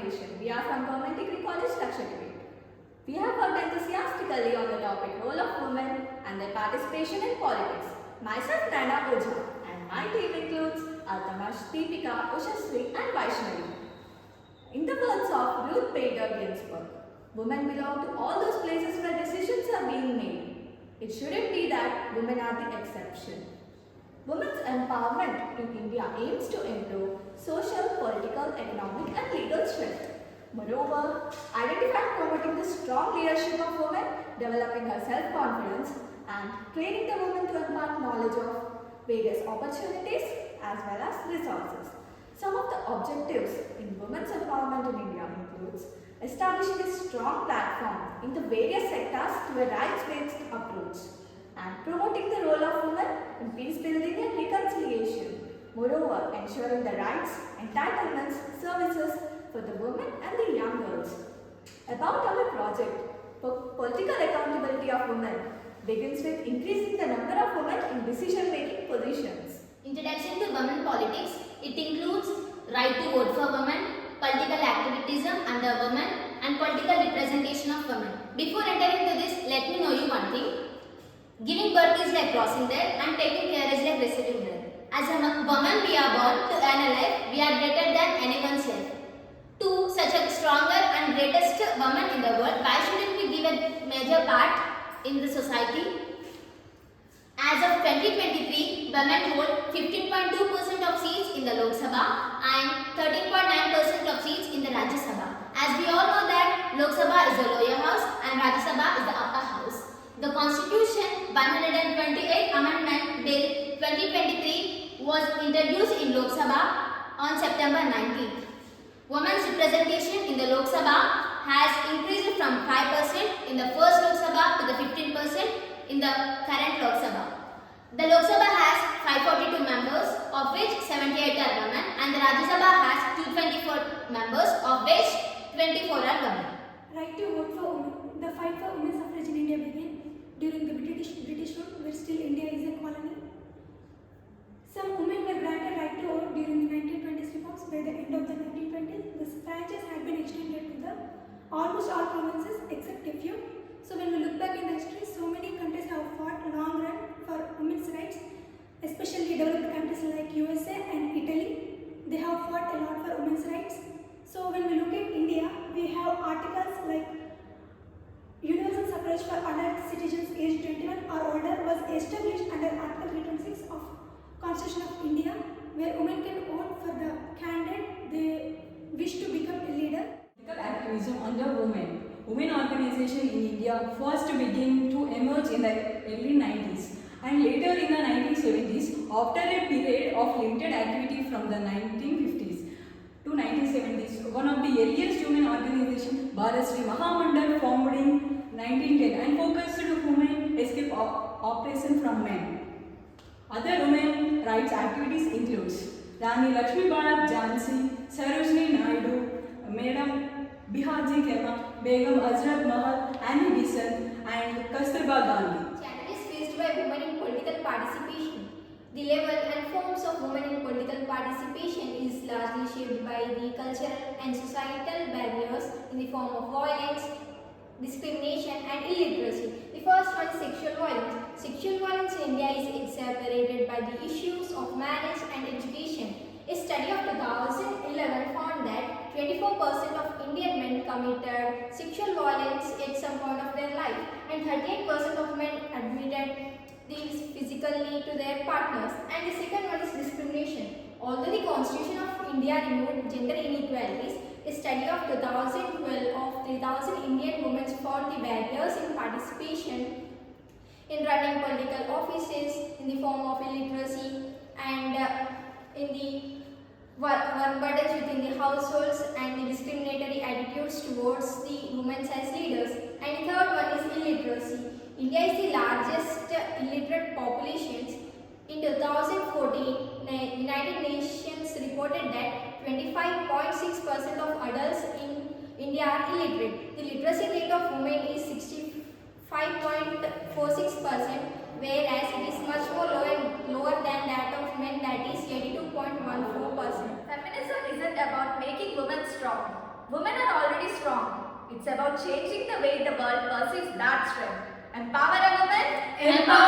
Foundation. We are from Government Degree College, Lakshadweep. We have worked enthusiastically on the topic role of women and their participation in politics. Myself, Nana Oja, and my team includes Altamash, Deepika, Ushasri, and Vaishnavi. In the words of Ruth Bader Ginsburg, women belong to all those places where decisions are being made. It shouldn't be that women are the exception. Women's empowerment in India aims to improve social, political, economic and legal strength. Moreover, identifying promoting the strong leadership of women, developing her self-confidence and training the woman to impart knowledge of various opportunities as well as resources. Some of the objectives in women's empowerment in India includes establishing a strong platform in the various sectors to a rights-based approach and promoting the role of women in peace building and reconciliation. Moreover, ensuring the rights, entitlements, services for the women and the young girls. About our project, political accountability of women begins with increasing the number of women in decision-making positions. Introduction to women politics. It includes right to vote for women, political activism under women, and political representation of women. Before entering into this, let me know you one thing. Giving birth is like crossing there and taking care is like receiving there. As a woman we are born to earn a life, we are greater than anyone's self. To such a stronger and greatest woman in the world, why shouldn't we give a major part in the society? As of 2023, women hold 15.2% of seats in the Lok Sabha and 13.9% of seats in the Rajya Sabha. As we all know that Lok Sabha is the lower house and Rajya Sabha is the upper house. The Constitution 128 Amendment Bill 2023 was introduced in Lok Sabha on September 19th. Women's representation in the Lok Sabha has increased from 5% in the first Lok Sabha to the 15% in the current Lok Sabha. The Lok Sabha has 542 members, of which 78 are women, and the Rajya Sabha has 224 members, of which 24 are women. Right to vote for women. The fight for women's suffrage in India began during the British rule, where still India is a colony. Some women were granted right to vote during the 1920s reforms. By the end of the 1920s, the franchise had been extended to the almost all provinces except a few. So when we look back in the history, so many countries have fought long run for women's rights, especially developed countries like USA and Italy. They have fought a lot for women's rights. So when we look at India, we have articles like universal suffrage for adult citizens aged 21 or older was established under Article 326 of Constitution of India, where women can vote for the candidate they wish to become a leader. Political activism under women. Women organization in India first began to emerge in the early 90s and later in the 1970s after a period of limited activity from the 1950s to 1970s. One of the earliest women organizations, Bharat Mahamandal, formed in 1910 and focused on women escape oppression from men. Other women rights activities includes Rani Lakshmibai Jhansi, Sarojini Naidu, Madam Bihaji Kema, Begum Azrat Mahal, Annie Besant, and Kasturba Gandhi. Challenges faced by women in political participation. The level and forms of women in political participation is largely shaped by the cultural and societal barriers in the form of violence, discrimination and illiteracy. The first one is sexual violence. Sexual violence in India is exacerbated by the issues of marriage and education. A study of 2011 found that 24% of Indian men committed sexual violence at some point of their life and 38% of men admitted these physically to their partners. And the second one is discrimination. Although the Constitution of India removed gender inequalities, a study of 2012 of 3,000 Indian women found the barriers in participation in running political offices in the form of illiteracy and in the work burdens within the households and the discriminatory attitudes towards the women as leaders. And the third one is illiteracy. India is the largest illiterate populations. In 2014, the United Nations reported that 25.6% of adults in India are illiterate. The literacy rate of women is 65.46%, whereas it is much more lower than that of men, that is 82.14%. Feminism isn't about making women strong. Women are already strong. It's about changing the way the world perceives that strength. Empower a woman. Empower